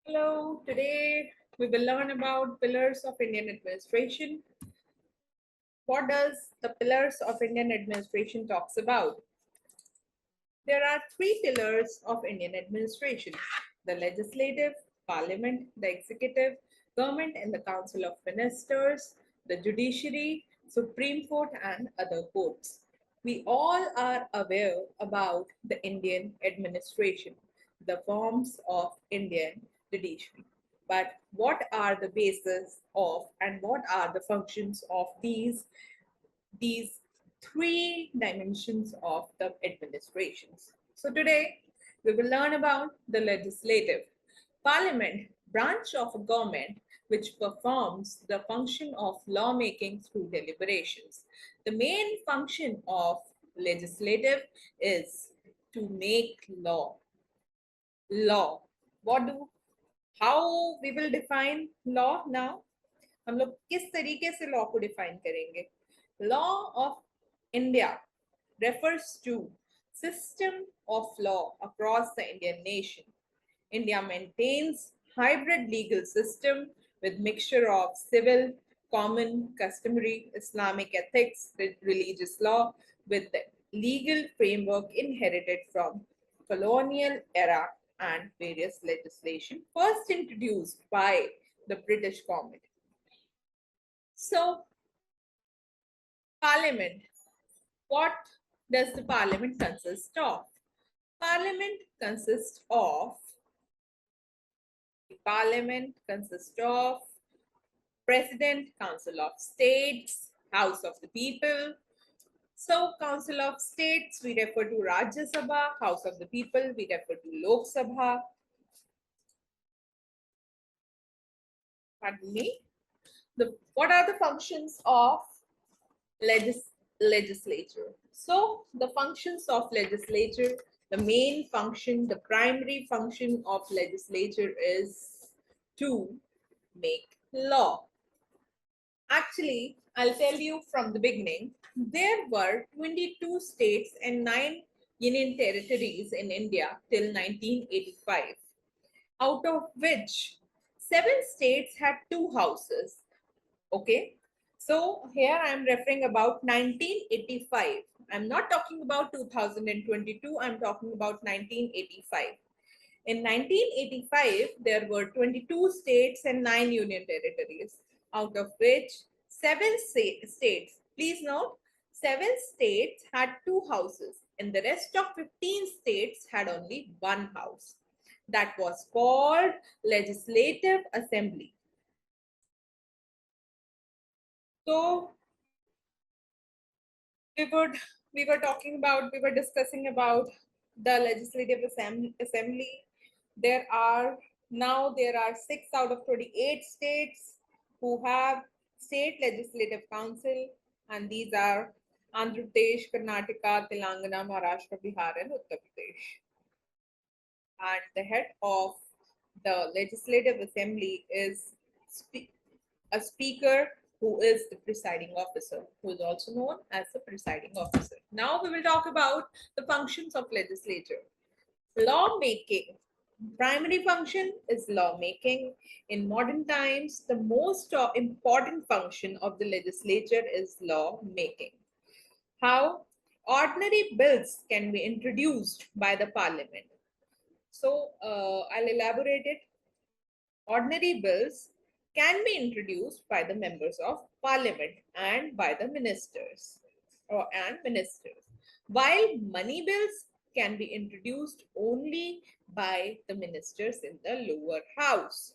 Hello, today we will learn about pillars of Indian administration. What does the pillars of Indian administration talks about? There are three pillars of Indian administration: the legislative, parliament, the executive, government and the council of ministers, the judiciary, Supreme Court and other courts. We all are aware about the Indian administration, the forms of Indian judiciary. But what are the basis of and what are the functions of these three dimensions of the administrations? So today we will learn about the legislative. Parliament, branch of a government which performs the function of lawmaking through deliberations. The main function of legislative is to make law. Law. What do how we will define law now? हम लोग किस तरीके से law को define करेंगे? Law of India refers to system of law across the Indian nation. India maintains hybrid legal system with mixture of civil, common, customary, Islamic ethics, religious law with the legal framework inherited from colonial era and various legislation first introduced by the British government. So, Parliament. What does the Parliament consist of? Parliament consists of President, Council of States, House of the People. So, Council of States, we refer to Rajya Sabha, House of the People, we refer to Lok Sabha. Pardon me. What are the functions of legislature? So the functions of legislature, the main function, the primary function of legislature is to make law. Actually, I'll tell you from the beginning, there were 22 states and 9 union territories in India till 1985, out of which 7 states had 2 houses. Okay, so here I'm referring about 1985. I'm not talking about 2022, I'm talking about 1985. In 1985, there were 22 states and 9 union territories, out of which 7 states, please note, 7 states had 2 houses and the rest of 15 states had only 1 house. That was called Legislative Assembly. So we were discussing about the legislative assembly. There are 6 out of 28 states who have state legislative council, and these are Andhra Pradesh, Karnataka, Telangana, Maharashtra, Bihar, and Uttar Pradesh. And the head of the legislative assembly is a speaker who is the presiding officer, who is also known as the presiding officer. Now we will talk about the functions of legislature. Lawmaking. Primary function is lawmaking. In modern times, the most important function of the legislature is lawmaking. How? Ordinary bills can be introduced by the parliament. So I'll elaborate it. Ordinary bills can be introduced by the members of parliament and by the ministers while money bills can be introduced only by the ministers in the lower house.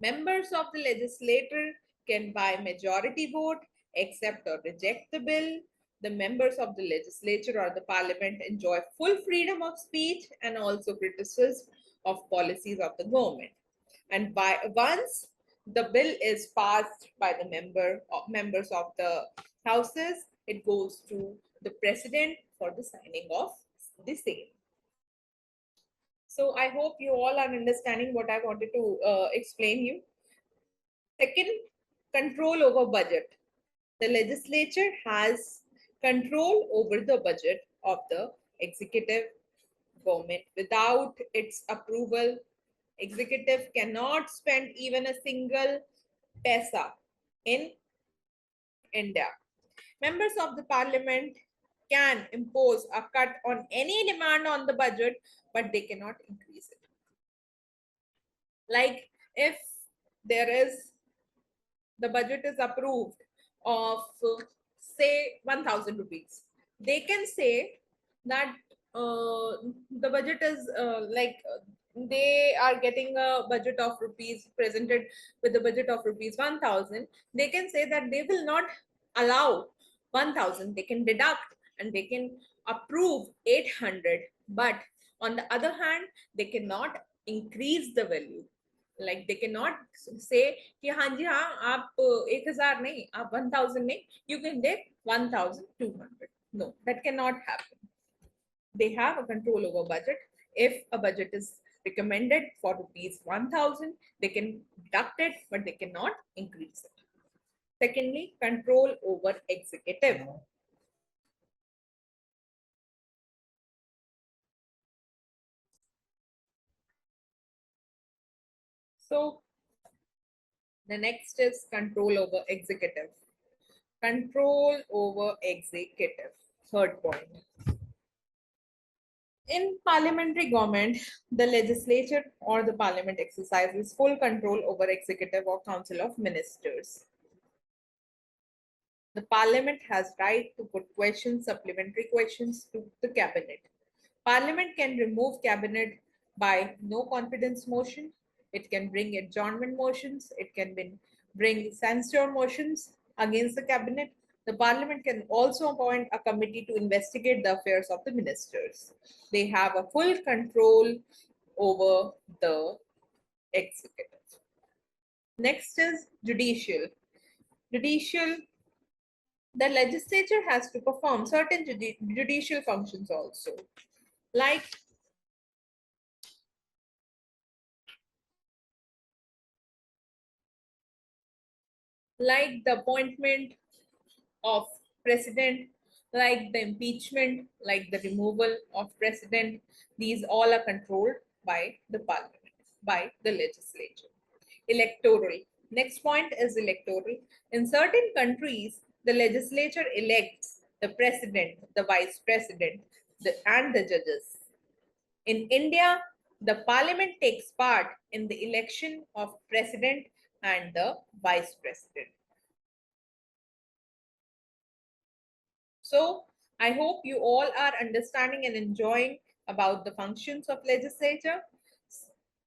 Members of the legislature can by majority vote accept or reject the bill. The members of the legislature or the parliament enjoy full freedom of speech and also criticism of policies of the government. And once the bill is passed by the members of the houses, it goes to the president for the signing of the same. So I hope you all are understanding what I wanted to explain you. Second, control over budget. The legislature has control over the budget of the executive government. Without its approval, Executive cannot spend even a single paisa in India. Members of the parliament can impose a cut on any demand on the budget, but they cannot increase it. Like if there is the budget is approved of say 1000 rupees, they can say that the budget is they are getting a budget of rupees presented with the budget of rupees 1000. They can say that they will not allow 1000, they can deduct and they can approve 800, but on the other hand they cannot increase the value. Like they cannot say कि हाँ जी हाँ आप 1000 नहीं आप 1000 नहीं, you can get 1200. No, that cannot happen. They have a control over budget. If a budget is recommended for rupees 1000, they can deduct it, but they cannot increase it. Secondly, control over executive. So the next is control over executive. Control over executive. Third point. In parliamentary government, the legislature or the parliament exercises full control over executive or council of ministers. The parliament has right to put questions, supplementary questions to the cabinet. Parliament can remove cabinet by no confidence motion. It can bring adjournment motions. It can bring censure motions against the cabinet. The parliament can also appoint a committee to investigate the affairs of the ministers. They have a full control over the executive. Next is judicial. Judicial, the legislature has to perform certain judicial functions also, like the appointment of president, like the impeachment, like the removal of president. These all are controlled by the parliament, by the legislature. Electoral. Next point is electoral. In certain countries, the legislature elects the president, the vice president, and the judges. In India, the parliament takes part in the election of president and the vice president. So I hope you all are understanding and enjoying about the functions of legislature.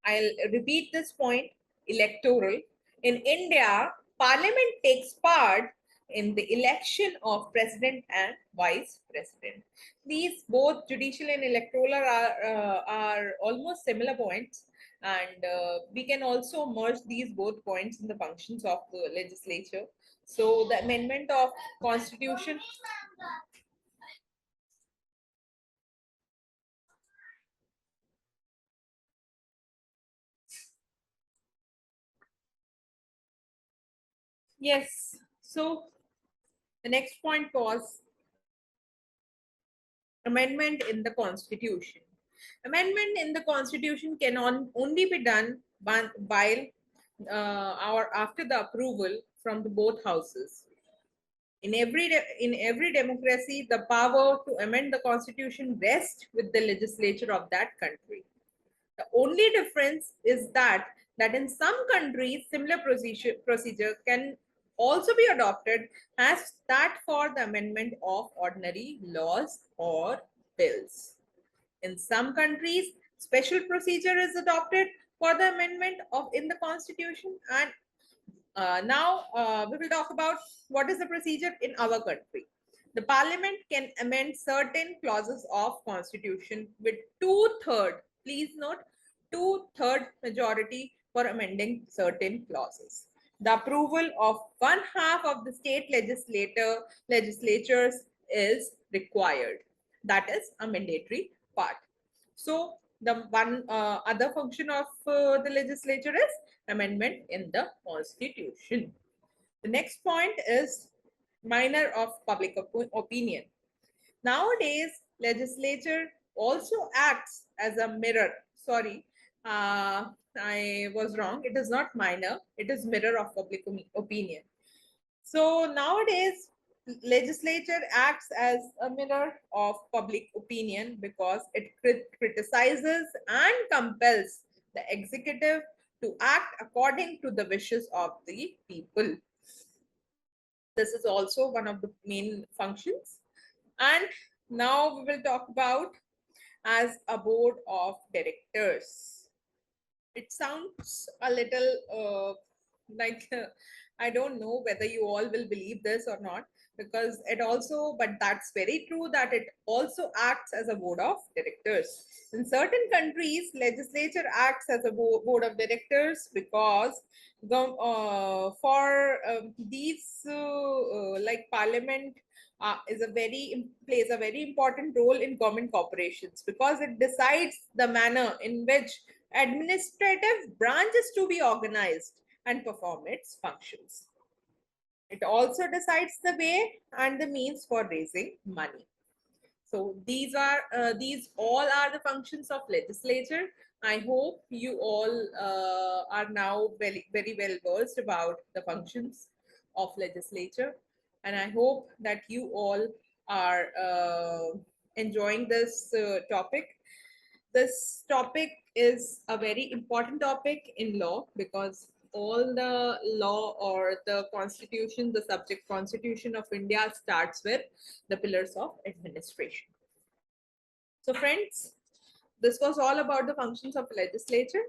I'll repeat this point, electoral. In India, parliament takes part in the election of president and vice president. These both judicial and electoral are almost similar points, and we can also merge these both points in the functions of the legislature. So the amendment of constitution. Yes. So the next point was amendment in the constitution. Amendment in the constitution can only be done while or after the approval from the both houses. In every democracy, the power to amend the constitution rests with the legislature of that country. The only difference is that in some countries, similar procedure can also be adopted as that for the amendment of ordinary laws or bills. In some countries, special procedure is adopted for the amendment of in the constitution. And now we will talk about what is the procedure in our country. The parliament can amend certain clauses of constitution with two-third, please note, two-third majority for amending certain clauses. The approval of one half of the state legislatures is required. That is a mandatory part. So the one other function of the legislature is amendment in the constitution. The next point is minor of public opinion. Nowadays, legislature also acts as a mirror. Sorry, I was wrong. It is not minor. It is mirror of public opinion. So nowadays, legislature acts as a mirror of public opinion because it criticizes and compels the executive to act according to the wishes of the people. This is also one of the main functions. And now we will talk about as a board of directors. It sounds a little like I don't know whether you all will believe this or not, because it also, but that's very true that it also acts as a board of directors. In certain countries, legislature acts as a board of directors because for these like parliament is a very plays a very important role in government corporations because it decides the manner in which administrative branch is to be organized and perform its functions. It also decides the way and the means for raising money. So these all are the functions of legislature. I hope you all are now very well versed about the functions of legislature, and I hope that you all are enjoying this topic. This topic is a very important topic in law because all the law or the constitution, the subject constitution of India starts with the pillars of administration. So friends, this was all about the functions of legislature.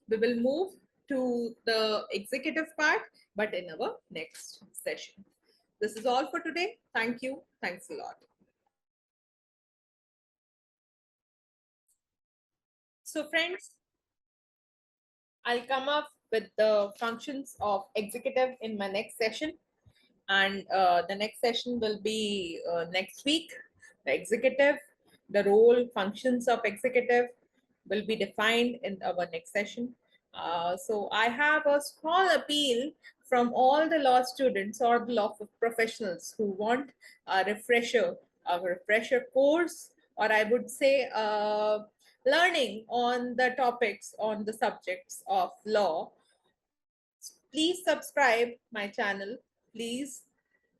We will move to the executive part, but in our next session. This is all for today. Thank you. Thanks a lot. So friends, I'll come up with the functions of executive in my next session. And the next session will be next week. The executive, the role, functions of executive will be defined in our next session. So I have a small appeal from all the law students or the law professionals who want a refresher course, or I would say learning on the topics on the subjects of law. Please subscribe my channel. Please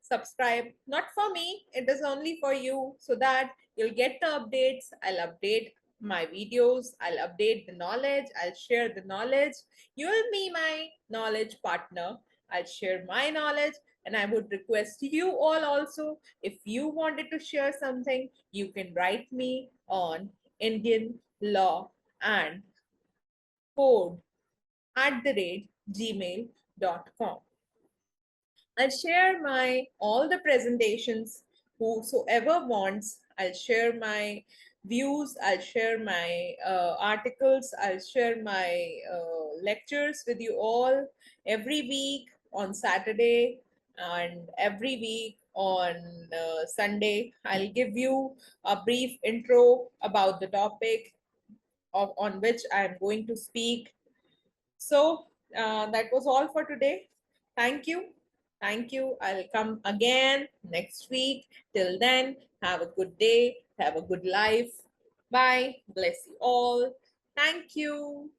subscribe, not for me, it is only for you, so that you'll get the updates. I'll update my videos, I'll update the knowledge, I'll share the knowledge. You'll be my knowledge partner. I'll share my knowledge, and I would request you all also, if you wanted to share something, you can write me on Indian Law and Code @gmail.com. I'll share my all the presentations. Whosoever wants, I'll share my views. I'll share my articles. I'll share my lectures with you all every week on Saturday and every week on Sunday. I'll give you a brief intro about the topic on which I'm going to speak. So that was all for today. Thank you. Thank you. I'll come again next week. Till then, have a good day. Have a good life. Bye. Bless you all. Thank you.